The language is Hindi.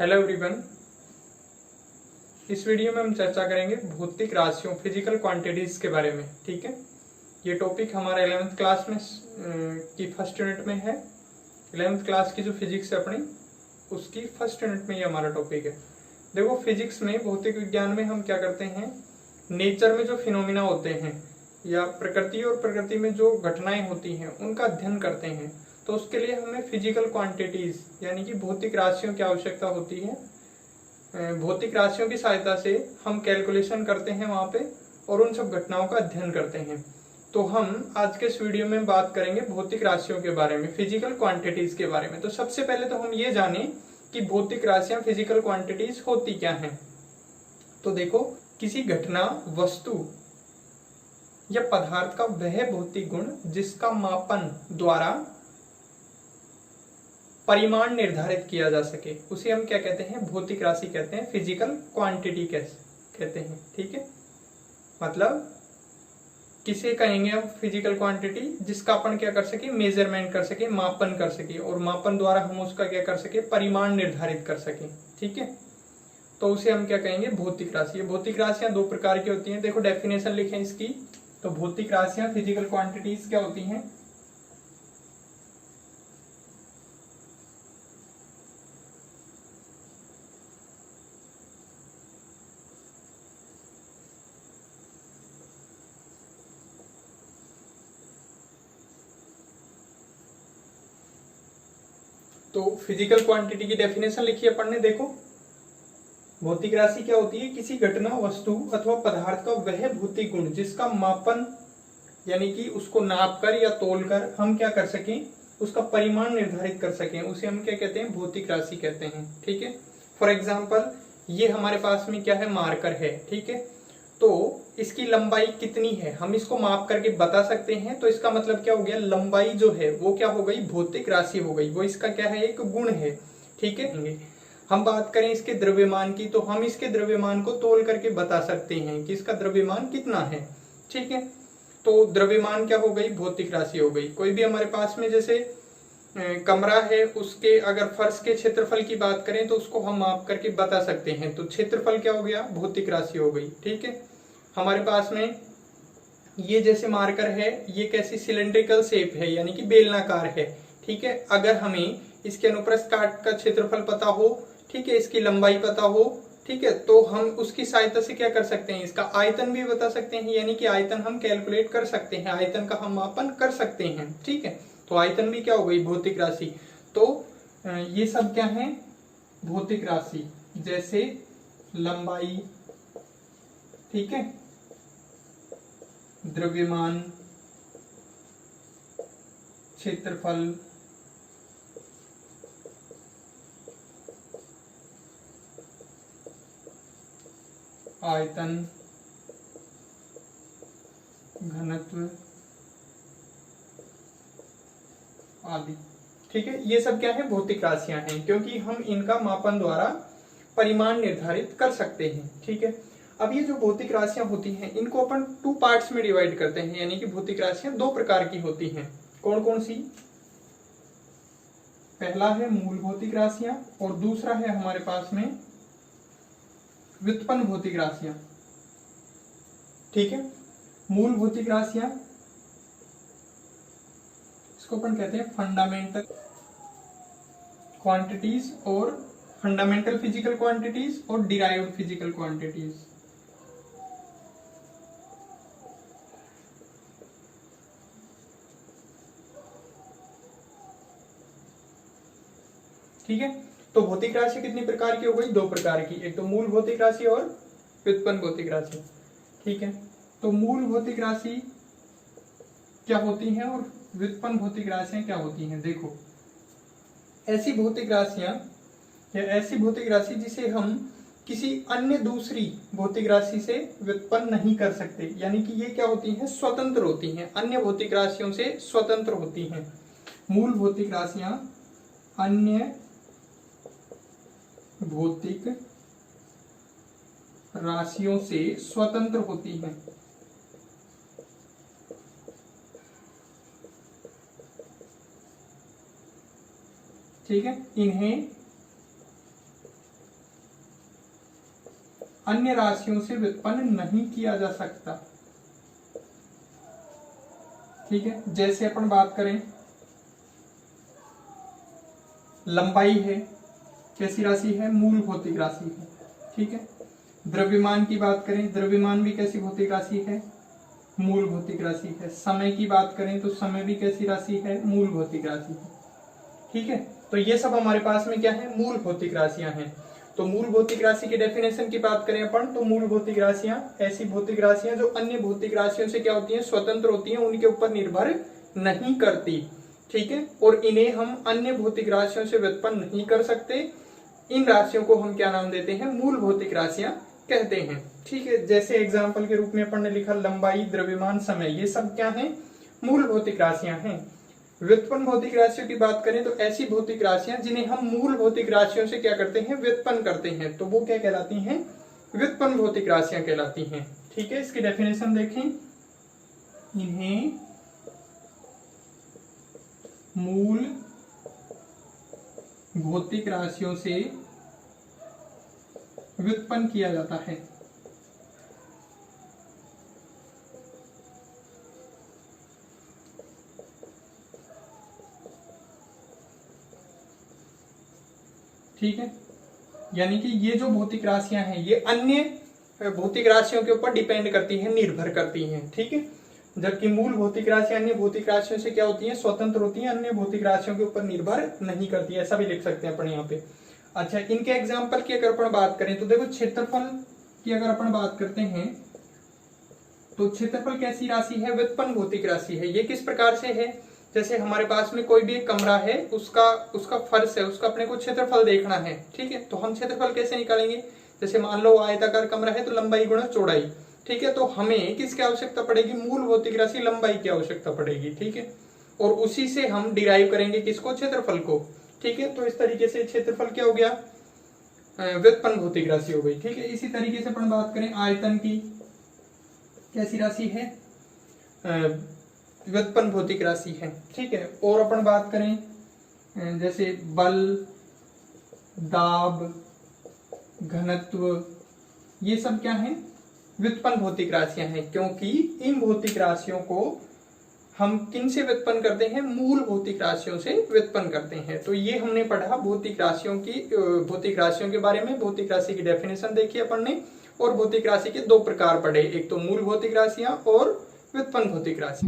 Hello everyone. इस वीडियो में हम चर्चा करेंगे भौतिक राशियों फिजिकल क्वांटिटीज के बारे में। ठीक है, ये टॉपिक हमारा 11th क्लास में की फर्स्ट यूनिट में है। 11th क्लास की जो फिजिक्स है अपनी, उसकी फर्स्ट यूनिट में ये हमारा टॉपिक है। देखो, फिजिक्स में, भौतिक विज्ञान में हम क्या करते हैं, नेचर में जो फिनोमिना होते हैं या प्रकृति और प्रकृति में जो घटनाएं होती हैं उनका अध्ययन करते हैं। तो उसके लिए हमें फिजिकल क्वांटिटीज यानी कि भौतिक राशियों की आवश्यकता होती है। भौतिक राशियों की सहायता से हम कैलकुलेशन करते हैं वहां पे और उन सब घटनाओं का अध्ययन करते हैं। तो हम आज के इस वीडियो में बात करेंगे भौतिक राशियों के बारे में, फिजिकल क्वांटिटीज के बारे में। तो सबसे पहले तो हम ये जाने कि भौतिक राशियां फिजिकल क्वांटिटीज होती क्या हैं। तो देखो, किसी घटना, वस्तु या पदार्थ का वह भौतिक गुण जिसका मापन द्वारा परिमाण निर्धारित किया जा सके, उसे हम क्या कहते हैं, भौतिक राशि कहते हैं, फिजिकल क्वांटिटी कहते हैं। ठीक है, मतलब किसे कहेंगे हम फिजिकल क्वांटिटी, जिसका अपन क्या कर सके, मेजरमेंट कर सके, मापन कर सके, और मापन द्वारा हम उसका क्या कर सके, परिमाण निर्धारित कर सके। ठीक है, तो उसे हम क्या कहेंगे, भौतिक राशि। भौतिक राशियां दो प्रकार की होती हैं। देखो, डेफिनेशन लिखें इसकी। तो भौतिक राशियां फिजिकल क्वांटिटीज क्या होती हैं, तो फिजिकल क्वांटिटी की डेफिनेशन लिखी अपन ने। देखो, भौतिक राशि क्या होती है, किसी घटना, वस्तु अथवा पदार्थ का वह भौतिक गुण जिसका मापन यानी कि उसको नापकर या तोलकर हम क्या कर सकें, उसका परिमाण निर्धारित कर सकें, उसे हम क्या कहते हैं, भौतिक राशि कहते हैं। ठीक है, फॉर एग्जाम्पल ये हमारे पास में क्या है, मार्कर है। ठीक है, तो इसकी लंबाई कितनी है हम इसको माप करके बता सकते हैं। तो इसका मतलब क्या हो गया, लंबाई जो है वो क्या हो गई, भौतिक राशि हो गई, वो इसका क्या है, एक गुण है। ठीक है, हम बात करें इसके द्रव्यमान की, तो हम इसके द्रव्यमान को तोल करके बता सकते हैं कि इसका द्रव्यमान कितना है। ठीक है, तो द्रव्यमान क्या हो गई, भौतिक राशि हो गई। कोई भी हमारे पास में जैसे कमरा है, उसके अगर फर्श के क्षेत्रफल की बात करें तो उसको हम माप करके बता सकते हैं, तो क्षेत्रफल क्या हो गया, भौतिक राशि हो गई। ठीक है, हमारे पास में ये जैसे मार्कर है, ये कैसी सिलेंड्रिकल शेप है यानी कि बेलनाकार है। ठीक है, अगर हमें इसके अनुप्रस्थ काट का क्षेत्रफल पता हो, ठीक है, इसकी लंबाई पता हो, ठीक है, तो हम उसकी सहायता से क्या कर सकते हैं, इसका आयतन भी बता सकते हैं, यानी कि आयतन हम कैलकुलेट कर सकते हैं, आयतन का हम मापन कर सकते हैं। ठीक है, तो आयतन भी क्या हो गई, भौतिक राशि। तो ये सब क्या है, भौतिक राशि, जैसे लंबाई, ठीक है, द्रव्यमान, क्षेत्रफल, आयतन, घनत्व आदि। ठीक है, ये सब क्या है, भौतिक राशियां हैं, क्योंकि हम इनका मापन द्वारा परिमाण निर्धारित कर सकते हैं। ठीक है, अब ये जो भौतिक राशियां होती हैं इनको अपन 2 पार्ट्स में डिवाइड करते हैं, यानी कि भौतिक राशियां 2 प्रकार की होती हैं। कौन कौन सी, पहला है मूल भौतिक राशियां और दूसरा है हमारे पास में व्युत्पन्न भौतिक राशियां। ठीक है, मूल भौतिक राशियां, इसको अपन कहते हैं फंडामेंटल क्वांटिटीज और फंडामेंटल फिजिकल क्वांटिटीज और डिराइव्ड फिजिकल क्वांटिटीज। ठीक है, तो भौतिक राशि कितनी प्रकार की हो गई, 2 प्रकार की, एक तो मूल भौतिक राशि और व्युत्पन्न भौतिक राशि। ठीक है, तो मूल भौतिक राशि क्या होती हैं और व्युत्पन्न भौतिक राशियां क्या होती हैं। देखो, ऐसी भौतिक राशियां या ऐसी भौतिक राशि जिसे हम किसी अन्य दूसरी भौतिक राशि से व्युत्पन्न नहीं कर सकते, यानी कि ये क्या होती हैं, स्वतंत्र होती हैं, अन्य भौतिक राशियों से स्वतंत्र होती हैं। मूल भौतिक राशियां अन्य भौतिक राशियों से स्वतंत्र होती हैं। ठीक है, इन्हें अन्य राशियों से व्युत्पन्न नहीं किया जा सकता। ठीक है, जैसे अपन बात करें लंबाई है, कैसी राशि है, मूल भौतिक राशि है। ठीक है, द्रव्यमान की बात करें, द्रव्यमान भी कैसी भौतिक राशि है, मूल भौतिक राशि है। समय की बात करें तो समय भी कैसी राशि है, मूल भौतिक राशि है। ठीक है, तो ये सब हमारे पास में क्या है, मूल भौतिक राशियां हैं। तो मूल भौतिक राशि की डेफिनेशन की बात करें अपन तो मूल भौतिक राशियां ऐसी भौतिक राशियां जो अन्य भौतिक राशियों से क्या होती हैं, स्वतंत्र होती हैं, उनके ऊपर निर्भर नहीं करती। ठीक है, और इन्हें हम अन्य भौतिक राशियों से व्युत्पन्न नहीं कर सकते। इन राशियों को हम क्या नाम देते हैं, मूल भौतिक राशियां कहते हैं। ठीक है, जैसे एग्जाम्पल के रूप में अपन ने लिखा लंबाई, द्रव्यमान, समय, ये सब क्या है, मूल भौतिक राशियां हैं। व्युत्पन्न भौतिक राशियों की बात करें तो ऐसी भौतिक राशियां जिन्हें हम मूल भौतिक राशियों से क्या करते हैं, व्युत्पन्न करते हैं, तो वो क्या कहलाती हैं, व्युत्पन्न भौतिक राशियां कहलाती हैं। ठीक है, इसकी डेफिनेशन देखें, इन्हें मूल भौतिक राशियों से व्युत्पन्न किया जाता है। ठीक है, यानी कि ये जो भौतिक राशियां हैं ये अन्य भौतिक राशियों के ऊपर डिपेंड करती हैं, निर्भर करती हैं। ठीक है, जबकि मूल भौतिक राशियां अन्य भौतिक राशियों से क्या होती हैं, स्वतंत्र होती हैं, अन्य भौतिक राशियों के ऊपर निर्भर नहीं करती है, ऐसा भी लिख सकते हैं अपन यहाँ पे। अच्छा, इनके एग्जाम्पल की अगर अपन बात करें तो देखो क्षेत्रफल की अगर अपन बात करते हैं तो क्षेत्रफल कैसी राशि है, व्युत्पन्न भौतिक राशि है। ये किस प्रकार से है, जैसे हमारे पास में कोई भी एक कमरा है, उसका फर्श है, उसका अपने को क्षेत्रफल देखना है। ठीक है, तो हम क्षेत्रफल कैसे निकालेंगे, जैसे मान लो आयताकार कमरा है तो लंबाई गुणा चौड़ाई। ठीक है, तो हमें किसकी आवश्यकता पड़ेगी, मूल भौतिक राशि लंबाई की आवश्यकता पड़ेगी। ठीक है, और उसी से हम डिराइव करेंगे किसको, क्षेत्रफल को। ठीक है, तो इस तरीके से क्षेत्रफल क्या हो गया, व्युत्पन्न भौतिक राशि हो गई। ठीक है, इसी तरीके से अपन बात करें आयतन की, कैसी राशि है, व्युत्पन्न भौतिक राशि है। ठीक है, और अपन बात करें जैसे बल, दाब, घनत्व, ये सब क्या है, व्युत्पन्न भौतिक राशियां हैं, क्योंकि इन भौतिक राशियों को हम किन से व्युत्पन्न करते हैं, मूल भौतिक राशियों से व्युत्पन्न करते हैं। तो ये हमने पढ़ा भौतिक राशियों के बारे में। भौतिक राशि की डेफिनेशन देखी अपन ने, और भौतिक राशि के दो प्रकार पढ़े, एक तो मूल भौतिक राशियां और व्युत्पन्न भौतिक राशि।